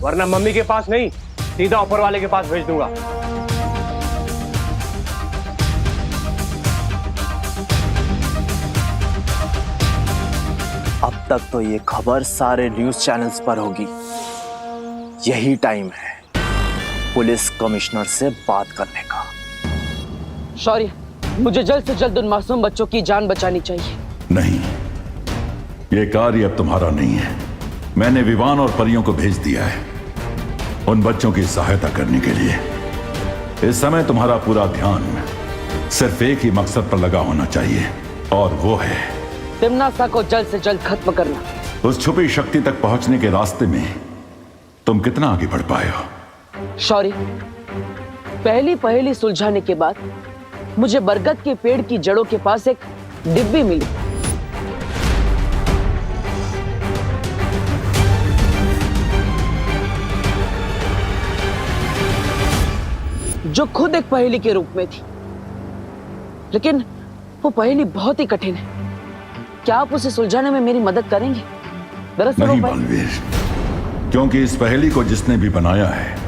वरना मम्मी के पास नहीं, सीधा ऊपर वाले के पास भेज दूंगा। अब तक तो ये खबर सारे न्यूज़ चैनल्स पर होगी। यही टाइम है पुलिस कमिश्नर से बात करने का। शौर्य, मुझे जल्द से जल्द उन मासूम बच्चों की जान बचानी चाहिए। नहीं, ये कार्य अब तुम्हारा नहीं है। मैंने विवान और परियों को भेज दिया है उन बच्चों की सहायता करने के लिए। इस समय तुम्हारा पूरा ध्यान सिर्फ एक ही मकसद पर लगा होना चाहिए, और वो है तिम्नासा को जल्द से जल्द खत्म करना। उस छुपी शक्ति तक पहुंचने के रास्ते में तुम कितना आगे बढ़ पाए हो? शौर्य, पहली पहेली सुलझाने के बाद मुझे बरगद के पेड़ की जड़ों के पास एक डिब्बी मिली। जो खुद एक पहेली के रूप में थी, लेकिन वो पहेली बहुत ही कठिन है। क्या आप उसे सुलझाने में मेरी मदद करेंगे? दरअसल नहीं बालवीर, क्योंकि इस पहेली को जिसने भी बनाया है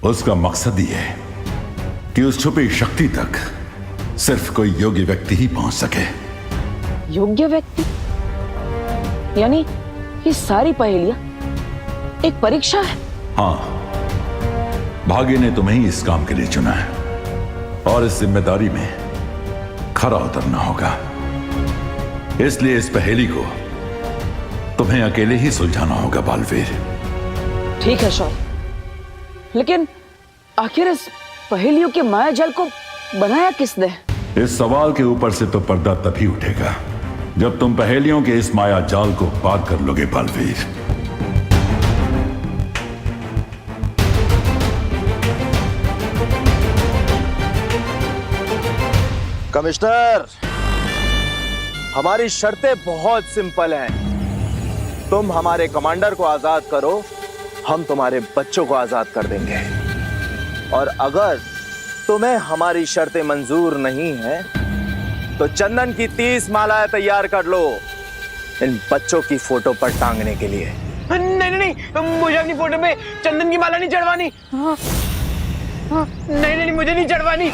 उसका मकसद ही है कि उस छुपी शक्ति तक सिर्फ कोई योग्य व्यक्ति ही पहुंच सके। योग्य व्यक्ति? यानी ये सारी पहेलियां एक परीक्षा है? हाँ, भाग्य ने तुम्हें ही इस काम के लिए चुना है और इस जिम्मेदारी में खरा उतरना होगा। इसलिए इस पहेली को तुम्हें अकेले ही सुलझाना होगा बालवीर। ठीक है शौर्य, लेकिन आखिर इस पहेलियों के माया जाल को बनाया किसने? इस सवाल के ऊपर से तो पर्दा तभी उठेगा जब तुम पहेलियों के इस माया जाल को पार कर लोगे बालवीर। कमिश्नर, हमारी शर्तें बहुत सिंपल हैं। तुम हमारे कमांडर को आजाद करो, हम तुम्हारे बच्चों को आजाद कर देंगे। और अगर तुम्हें हमारी शर्तें मंजूर नहीं है तो चंदन की 30 मालाएं तैयार कर लो इन बच्चों की फोटो पर टांगने के लिए। नहीं नहीं, मुझे अपनी फोटो पे चंदन की माला नहीं चढ़वानी। नहीं नहीं, मुझे नहीं चढ़वानी।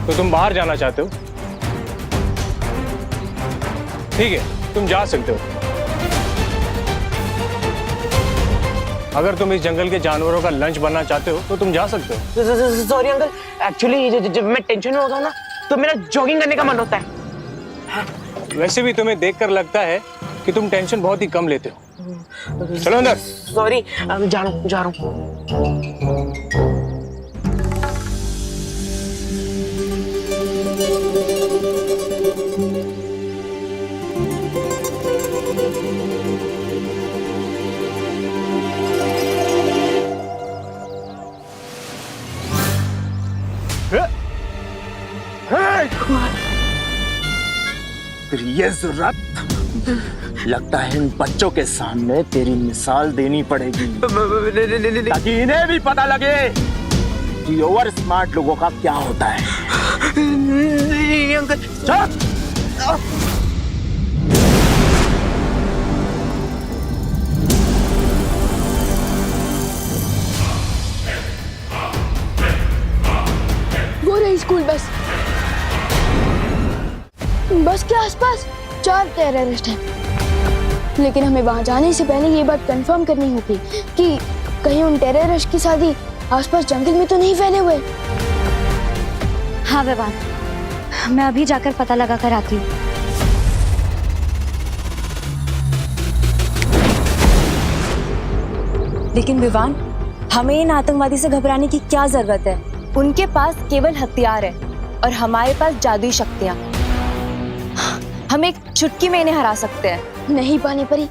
तो तुम बाहर जाना चाहते हो? ठीक है, तुम जा सकते हो। अगर तुम इस जंगल के जानवरों का लंच बनना चाहते हो तो तुम जा सकते हो। सॉरी अंकल, एक्चुअली जब मैं टेंशन में होता हूँ ना तो मेरा जॉगिंग करने का मन होता है। वैसे भी तुम्हें देखकर लगता है कि तुम टेंशन बहुत ही कम लेते हो। चलो अंदर। सॉरी, जा रहा हूँ। ये जुर्रत, लगता है इन बच्चों के सामने तेरी मिसाल देनी पड़ेगी ताकि इन्हें भी पता लगे कि ओवर स्मार्ट लोगों का क्या होता है। नहीं अंकल। चल। वो रही स्कूल बस। बस के आसपास 4 टेररिस्ट हैं, लेकिन हमें वहां जाने से पहले ये बात कंफर्म करनी होगी कि कहीं उन टेररिस्ट की शादी आसपास जंगल में तो नहीं फैले हुए। हाँ विवान, मैं अभी जाकर पता लगा कर आती हूँ। लेकिन विवान, हमें इन आतंकवादी से घबराने की क्या जरूरत है? उनके पास केवल हथियार है और हमारे पास जादुई शक्तियाँ। हम एक चुटकी में इन्हें हरा सकते हैं। नहीं पानी परी,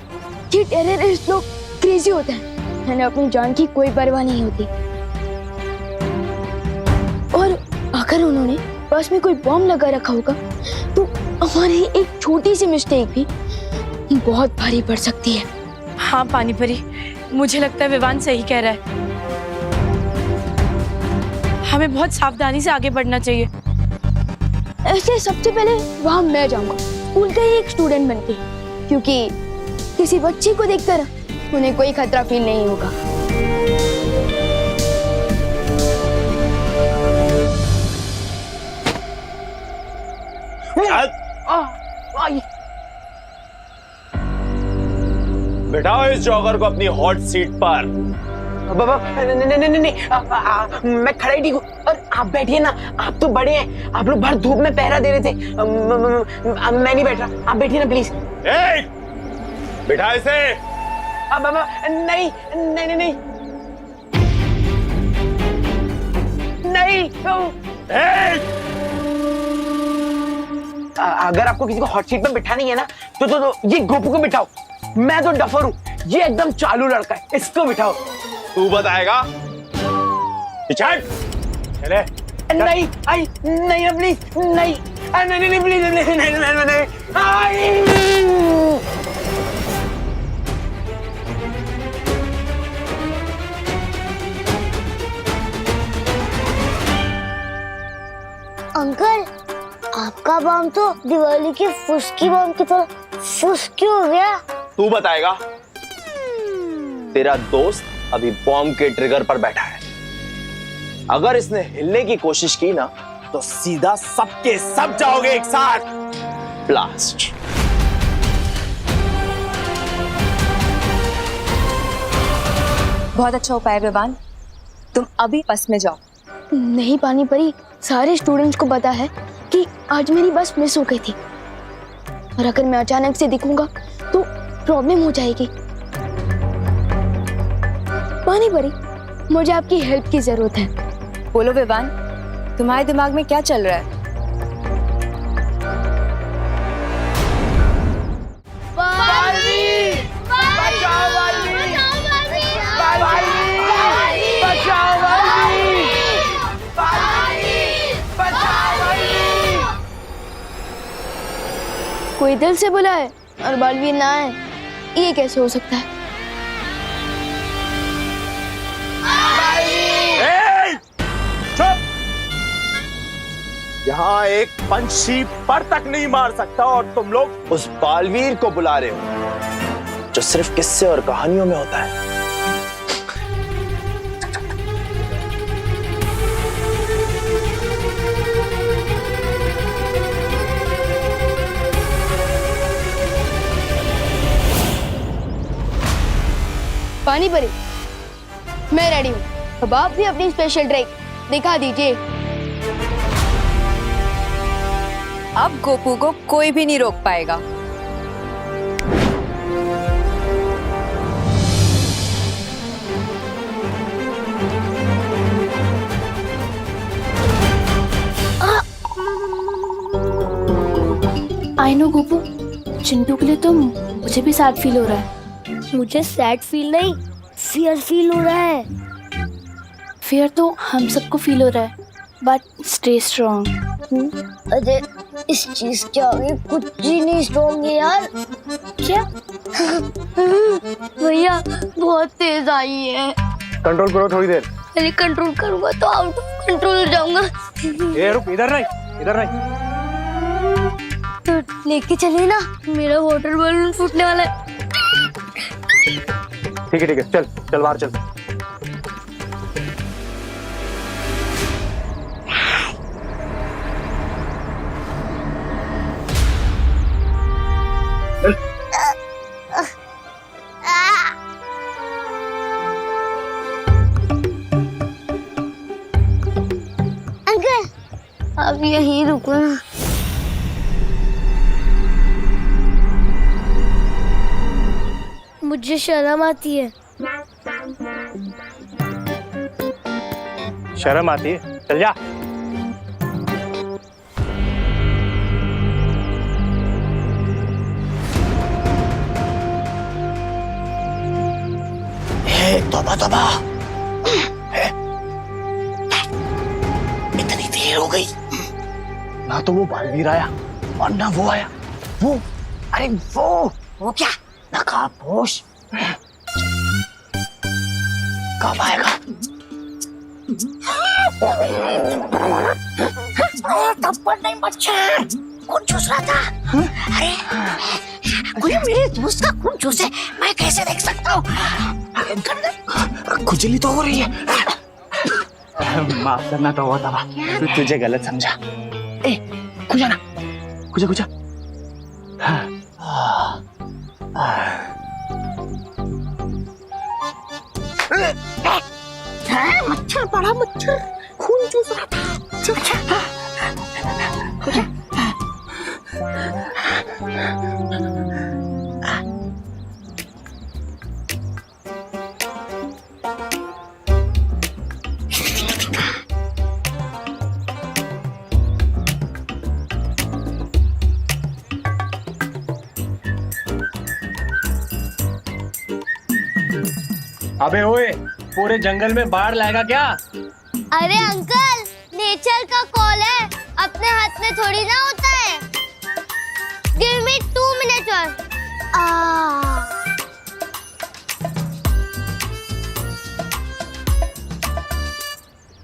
ये टेररिस्ट लोग क्रेजी होते हैं, उन्हें अपनी जान की कोई परवाह नहीं होती। और अगर उन्होंने पास में कोई बॉम्ब लगा रखा होगा तो हमारी एक छोटी सी मिस्टेक भी बहुत भारी पड़ सकती है। हाँ पानी परी, मुझे लगता है विवान सही कह रहा है। हमें बहुत सावधानी से आगे बढ़ना चाहिए। ऐसे सबसे पहले वहां मैं जाऊंगा स्कूल का ही एक स्टूडेंट बनके, क्योंकि किसी बच्चे को देखकर उन्हें कोई खतरा फील नहीं होगा। बिठाओ इस जॉगर को अपनी हॉट सीट पर। बाबा नहीं, मैं खड़ा ही ठीक हूँ। और आप बैठिए ना, आप तो बड़े हैं, आप लोग भर धूप में पहरा दे रहे थे। मैं नहीं बैठ रहा, आप बैठिए ना प्लीज। बिठा इसे। बाबा नहीं नहीं नहीं नहीं नहीं। अगर आपको किसी को हॉट सीट में बिठानी है ना तो ये गोपू को बिठाओ। मैं तो डफर हूँ, ये एकदम चालू लड़का है, इसको बिठाओ। तू बताएगा? चले। नहीं आई नहीं प्लीज नहीं नहीं नहीं प्लीज नहीं नहीं नहीं अंकल, आपका बम तो दिवाली की फुसकी बम की तरह फुस क्यों हो गया? तू बताएगा? तेरा दोस्त अभी बॉम्ब के ट्रिगर पर बैठा है। अगर इसने हिलने की कोशिश की ना तो सीधा सबके सब जाओगे एक साथ। ब्लास्ट। बहुत अच्छा उपाय विवान, तुम अभी बस में जाओ। नहीं पानी परी, सारे स्टूडेंट्स को पता है कि आज मेरी बस मिस हो गई थी, और अगर मैं अचानक से दिखूंगा तो प्रॉब्लम हो जाएगी। पानी परी, मुझे आपकी हेल्प की जरूरत है। बोलो विवान, तुम्हारे दिमाग में क्या चल रहा है? कोई दिल से बुला है और बालवीर ना आए, ये कैसे हो सकता है? यहाँ एक पंछी पर तक नहीं मार सकता और तुम लोग उस बालवीर को बुला रहे हो जो सिर्फ किस्से और कहानियों में होता है। पानी परी, मैं रेडी हूँ। अब आप भी अपनी स्पेशल ट्रिक दिखा दीजिए। अब गोपू को कोई भी नहीं रोक पाएगा। आई नो गोपू, चिंटू के लिए तो मुझे भी सैड फील हो रहा है। मुझे सैड फील नहीं, फियर फील हो रहा है। फियर तो हम सबको फील हो रहा है, बट स्टे स्ट्रॉन्ग। अरे इस चीज के आगे कुछ भी नहीं स्ट्रॉन्ग है यार। क्या? भैया बहुत तेज आई है। कंट्रोल करो थोड़ी देर। अरे कंट्रोल करूंगा तो आउट ऑफ कंट्रोल हो जाऊंगा। ए रुक, इधर नहीं, इधर नहीं। तो लेके चलिए ना, मेरा वाटर बलून फूटने वाला है। ठीक है ठीक है, चल चल बाहर चल। अंकल, अब यहीं रुको ना। मुझे शर्म आती है। शर्म आती है? चल जा। तौबा तौबा, इतनी देर हो गई, ना तो वो बालवीर आया और ना वो आया। वो, अरे वो क्या? नकाबपोश कब आएगा? थप्पड़ नहीं बच्चा, खून चूस रहा था। अरे कोई मेरे दोस्त का खून चूसे, मैं कैसे देख सकता हूँ? खुजली तो हो रही है। माफ करना तो होता था, तुझे गलत समझा। ए, खुजा ना, खुजा खुजा। मच्छर, बड़ा मच्छर, खून चूस रहा था। अबे ओए, पूरे जंगल में बाढ़ लाएगा क्या? अरे अंकल, नेचर का कॉल है, अपने हाथ में थोड़ी ना होता है। गिव मी 2 minutes और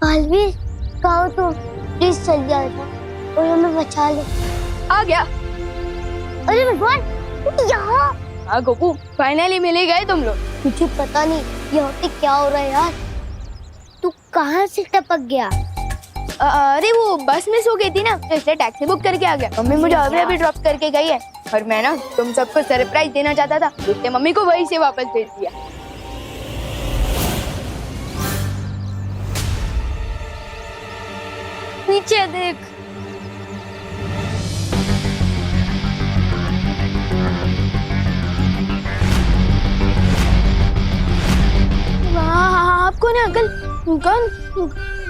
बालवीर, कहो तो प्लीज चल जाए और हमें बचा ले। आ गया। अरे भगवान, यहाँ हाँ गोपू, फाइनली मिल ही गए तुम लोग। मुझे पता नहीं यहाँ पे क्या हो रहा है यार। तू कहाँ से टपक गया? अरे वो बस मिस हो गई थी ना, तो इसलिए टैक्सी बुक करके आ गया। मम्मी मुझे अभी ड्रॉप करके गई है और मैं ना तुम सबको सरप्राइज देना चाहता था, इसलिए मम्मी को वहीं से वापस भेज दिया। नीचे देख। आपको ना अंकल,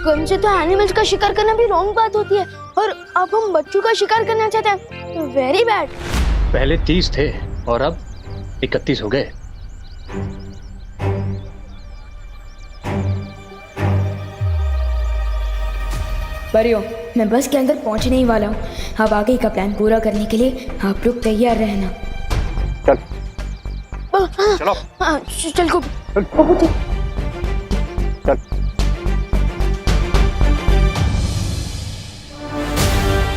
गन से तो एनिमल्स का शिकार करना भी रॉन्ग बात होती है, और अब हम बच्चों का शिकार करना चाहते हैं, वेरी बैड। पहले 30 थे और अब 31 हो गए। परियो, मैं बस के अंदर पहुंचने ही वाला हूँ। अब आगे का प्लान पूरा करने के लिए आप लोग तैयार रहना। चलो। चल को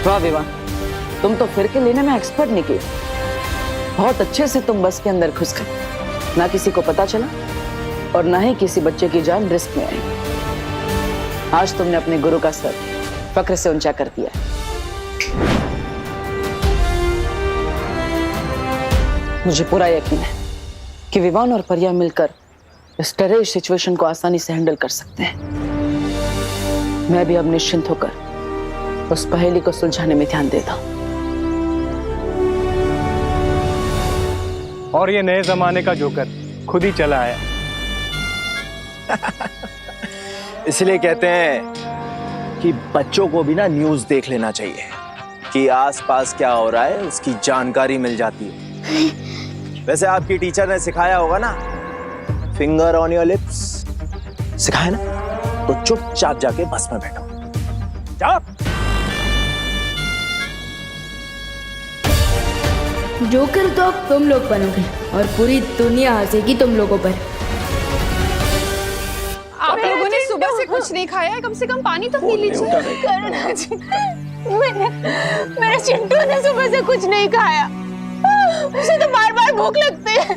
वाह विवान, तुम तो फिर के लेने में एक्सपर्ट निकले। बहुत अच्छे से तुम बस के अंदर घुस गए, ना किसी को पता चला और ना ही किसी बच्चे की जान रिस्क में आई। आज तुमने अपने गुरु का सर फक्र से ऊंचा कर दिया। मुझे पूरा यकीन है कि विवान और परिया मिलकर इस टेरर सिचुएशन को आसानी से हैंडल कर सकते हैं। मैं भी अब निश्चिंत होकर उस पहेली को सुलझाने में ध्यान देता हूं। और ये नए जमाने का जोकर खुद ही चला आया। इसलिए कहते हैं कि बच्चों को भी ना न्यूज़ देख लेना चाहिए कि आसपास क्या हो रहा है, उसकी जानकारी मिल जाती है। वैसे आपकी टीचर ने सिखाया होगा ना, फिंगर ऑन योर लिप्स, सिखाया ना? तो चुपचाप जाके बस में बैठो। जाओ। जोकर तो अब तुम लोग बनोगे और पूरी दुनिया हंसेगी तुम लोगों पर। आप लोगों ने सुबह से कुछ नहीं खाया है, कम से कम पानी तो पी लीजिए। करुणा जी, मेरे चिंटू ने सुबह से कुछ नहीं खाया, उसे तो बार बार भूख लगती है।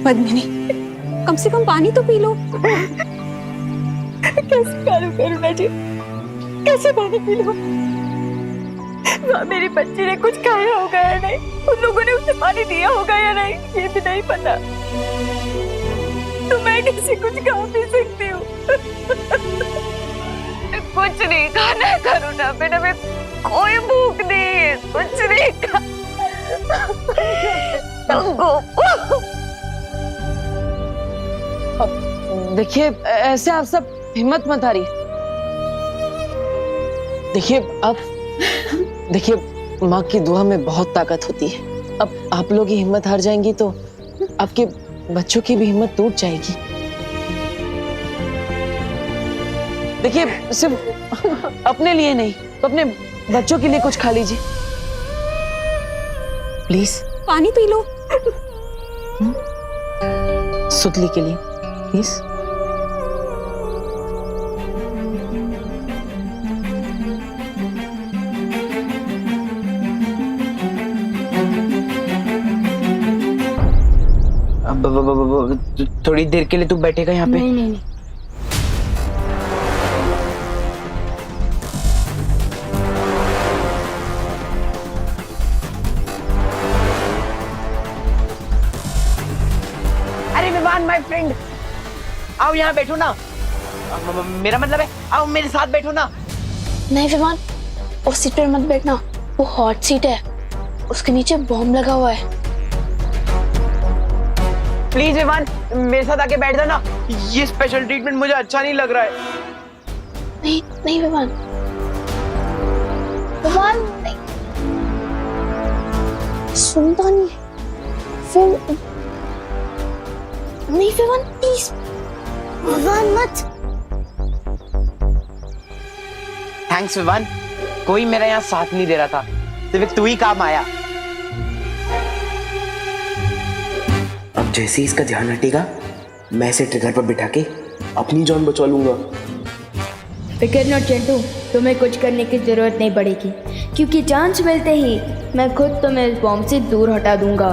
पद्मिनी, कम से कम पानी तो पी लो। कैसे करूं करुणा जी, कैसे पानी पी लो? मेरी बच्ची ने कुछ खाया होगा या नहीं, उन लोगों ने उसे पानी दिया होगा या नहीं, ये भी नहीं पता। तो मैं कैसे कुछ खा पी सकती हूँ? कुछ नहीं खाना है करुणा, बेटा मैं कोई भूख नहीं है, कुछ नहीं खा। देखिए, ऐसे आप सब हिम्मत मत हारिए। देखिए माँ की दुआ में बहुत ताकत होती है। अब आप लोग ही हिम्मत हार जाएंगी तो आपके बच्चों की भी हिम्मत टूट जाएगी। देखिए, सिर्फ अपने लिए नहीं तो अपने बच्चों के लिए कुछ खा लीजिए प्लीज। पानी पी लो। सुतली के लिए प्लीज। थोड़ी देर के लिए तू बैठेगा यहाँ पे? नहीं नहीं नहीं। अरे विवान माय फ्रेंड, आओ यहाँ बैठो ना। मेरा मतलब है आओ मेरे साथ बैठो ना। नहीं विमान, उस सीट पर मत बैठना, वो हॉट सीट है, उसके नीचे बॉम्ब लगा हुआ है। प्लीज विवान मेरे साथ आके बैठ जाना, ये स्पेशल ट्रीटमेंट मुझे अच्छा नहीं लग रहा है। नहीं नहीं विमान, विमान नहीं, सुनता नहीं है। फिर नहीं विमान प्लीज, विमान मत। थैंक्स विवान, कोई मेरा यहाँ साथ नहीं दे रहा था, सिर्फ तू ही काम आया। अब जैसे ही इसका ध्यान हटेगा मैं इसे ट्रिगर पर बिठा के अपनी जान बचा लूंगा। फिकर नॉट चिंटू, तुम्हें कुछ करने की जरूरत नहीं पड़ेगी, क्योंकि चांस मिलते ही मैं खुद तुम्हें इस बॉम्ब से दूर हटा दूंगा।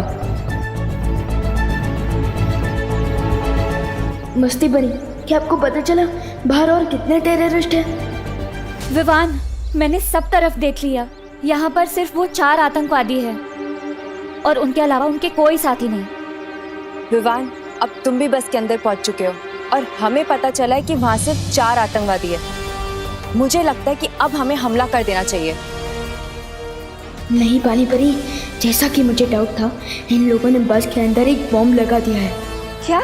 मस्ती बनी, क्या आपको पता चला बाहर और कितने टेररिस्ट हैं? विवान, मैंने सब तरफ देख लिया, यहाँ पर सिर्फ वो 4 आतंकवादी हैं और उनके अलावा उनके कोई साथी नहीं। विवान, अब तुम भी बस के अंदर पहुंच चुके हो और हमें पता चला है कि वहां सिर्फ 4 आतंकवादी है। मुझे लगता है कि अब हमें हमला कर देना चाहिए। नहीं पानी परी, जैसा कि मुझे डाउट था, इन लोगों ने बस के अंदर एक बॉम्ब लगा दिया है। क्या?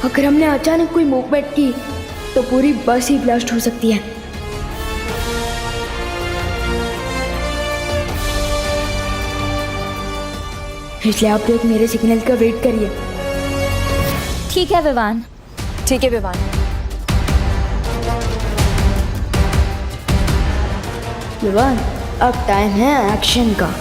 अगर हमने अचानक कोई मूवमेंट की तो पूरी बस ही ब्लास्ट हो सकती है। इसलिए आप लोग मेरे सिग्नल का वेट करिए। ठीक है विवान। ठीक है विवान। विवान, अब टाइम है एक्शन का।